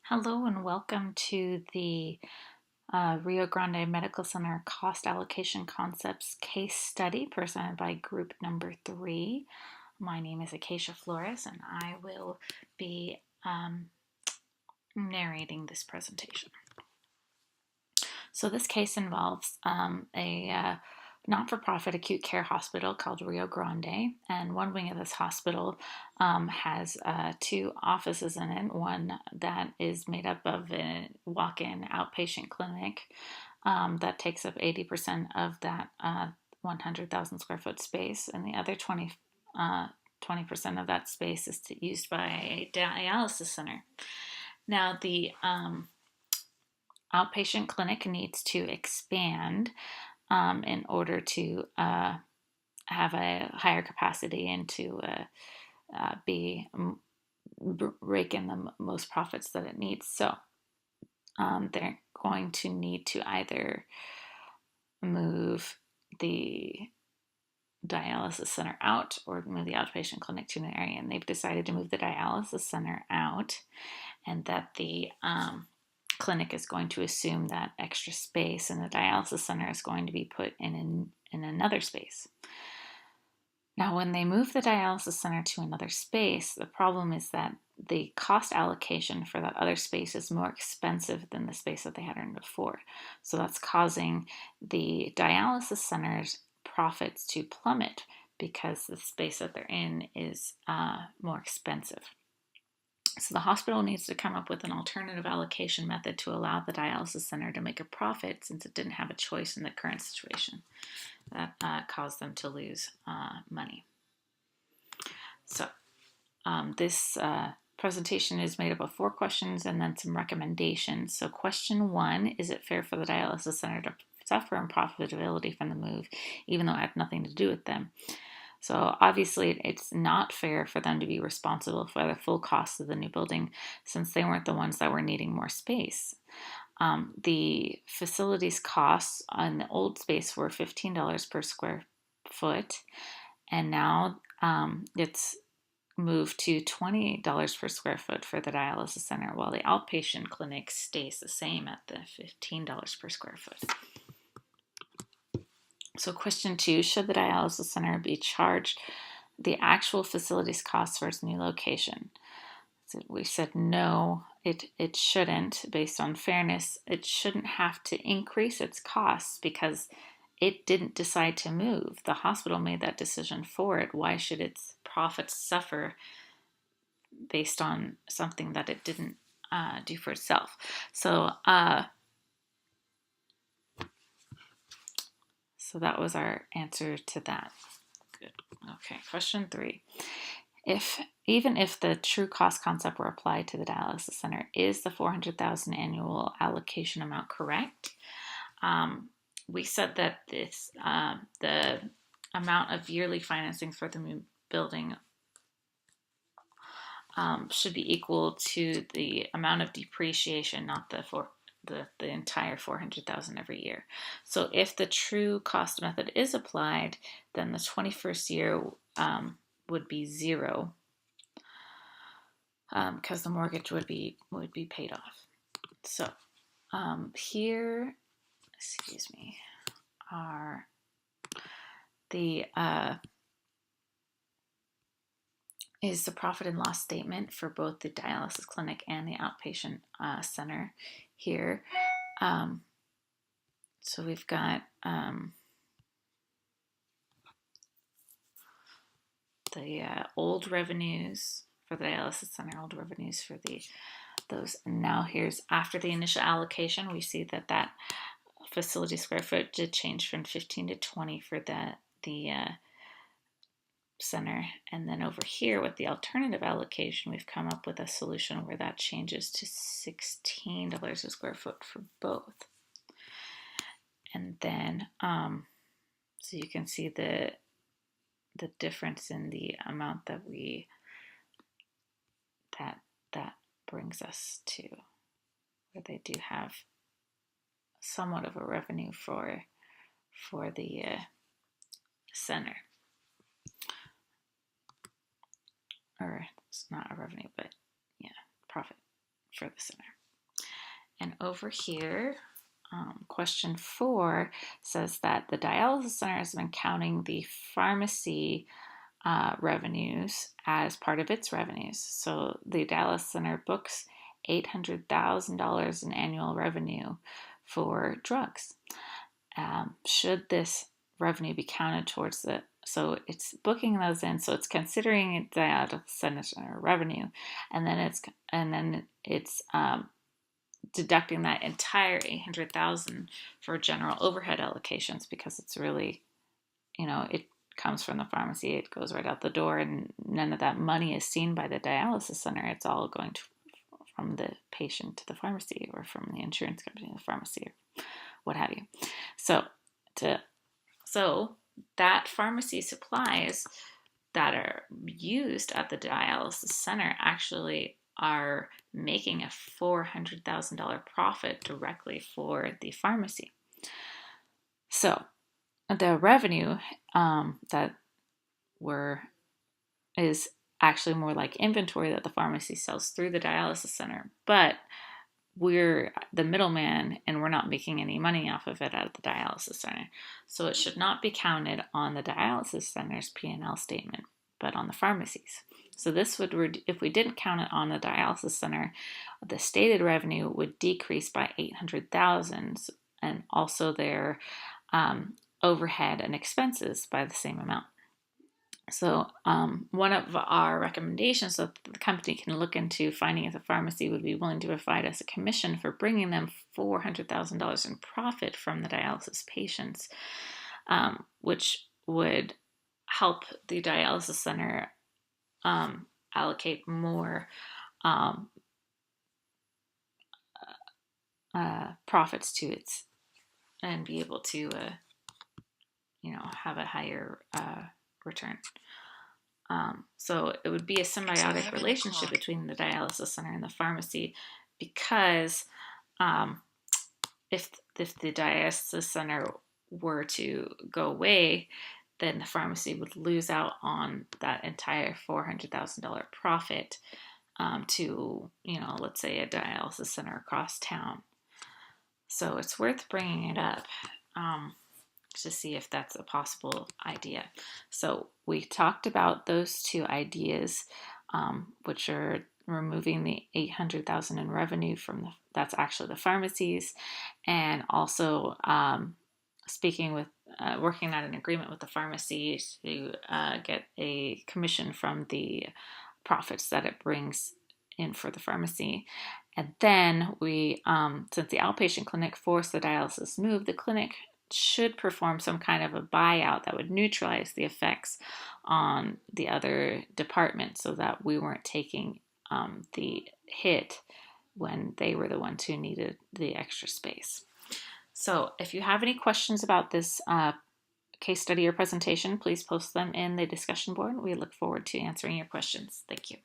Hello and welcome to the Rio Grande Medical Center Cost Allocation Concepts case study presented by group number 3. My name is Acacia Flores and I will be narrating this presentation. So this case involves a not-for-profit acute care hospital called Rio Grande, and one wing of this hospital has 2 offices in it. One that is made up of a walk-in outpatient clinic that takes up 80% of that 100,000 square foot space, and the other 20% of that space is used by a dialysis center. Now, the outpatient clinic needs to expand in order to have a higher capacity and to be rake in the most profits that it needs. So they're going to need to either move the dialysis center out or move the outpatient clinic to an area. And they've decided to move the dialysis center out, and that the clinic is going to assume that extra space, and the dialysis center is going to be put in another space. Now, when they move the dialysis center to another space, the problem is that the cost allocation for that other space is more expensive than the space that they had in before. So that's causing the dialysis center's profits to plummet because the space that they're in is more expensive. So the hospital needs to come up with an alternative allocation method to allow the dialysis center to make a profit, since it didn't have a choice in the current situation. That caused them to lose money. So this presentation is made up of 4 questions and then some recommendations. So question 1, is it fair for the dialysis center to suffer in profitability from the move, even though it had nothing to do with them? So obviously it's not fair for them to be responsible for the full cost of the new building, since they weren't the ones that were needing more space. The facilities costs on the old space were $15 per square foot, and now it's moved to $20 per square foot for the dialysis center, while the outpatient clinic stays the same at the $15 per square foot. So question 2, should the dialysis center be charged the actual facilities costs for its new location? So we said no, it shouldn't. Based on fairness, it shouldn't have to increase its costs because it didn't decide to move. The hospital made that decision for it. Why should its profits suffer based on something that it didn't do for itself? So that was our answer to that. Good. Okay, question 3. Even if the true cost concept were applied to the dialysis center, is the $400,000 annual allocation amount correct? We said that this the amount of yearly financing for the new building should be equal to the amount of depreciation, not the entire $400,000 every year. So if the true cost method is applied, then the 21st year would be 0, because the mortgage would be paid off. So here, excuse me, are the is the profit and loss statement for both the dialysis clinic and the outpatient center here. So we've got the old revenues for the dialysis center, old revenues for those. And now here's after the initial allocation, we see that facility square foot did change from 15 to 20 for the center. And then over here with the alternative allocation, we've come up with a solution where that changes to $16 a square foot for both. And then so you can see the difference in the amount that that brings us to, where they do have somewhat of a revenue for the center. Or it's not a revenue, but yeah, profit for the center. And over here, question 4 says that the dialysis center has been counting the pharmacy revenues as part of its revenues. So the dialysis center books $800,000 in annual revenue for drugs. Should this revenue be counted towards so it's booking those in, so it's considering dialysis center revenue, and then it's deducting that entire 800,000 for general overhead allocations, because it's really, it comes from the pharmacy, it goes right out the door, and none of that money is seen by the dialysis center. It's all going from the patient to the pharmacy, or from the insurance company to the pharmacy, or what have you. So that pharmacy supplies that are used at the dialysis center actually are making a $400,000 profit directly for the pharmacy. So the revenue that is actually more like inventory that the pharmacy sells through the dialysis center, but we're the middleman and we're not making any money off of it at the dialysis center. So it should not be counted on the dialysis center's P&L statement, but on the pharmacies. So this would, if we didn't count it on the dialysis center, the stated revenue would decrease by $800,000, and also their overhead and expenses by the same amount. So one of our recommendations that the company can look into finding if the pharmacy would be willing to provide us a commission for bringing them $400,000 in profit from the dialysis patients, which would help the dialysis center allocate more profits to its, and be able to have a higher return. So it would be a symbiotic relationship between the dialysis center and the pharmacy, because if the dialysis center were to go away, then the pharmacy would lose out on that entire $400,000 profit to, let's say a dialysis center across town. So it's worth bringing it up to see if that's a possible idea. So we talked about those two ideas, which are removing the $800,000 in revenue from that's actually the pharmacies, and also working out an agreement with the pharmacy to get a commission from the profits that it brings in for the pharmacy. And then we, since the outpatient clinic forced the dialysis move, the clinic should perform some kind of a buyout that would neutralize the effects on the other department, so that we weren't taking the hit when they were the ones who needed the extra space. So if you have any questions about this case study or presentation, please post them in the discussion board. We look forward to answering your questions. Thank you.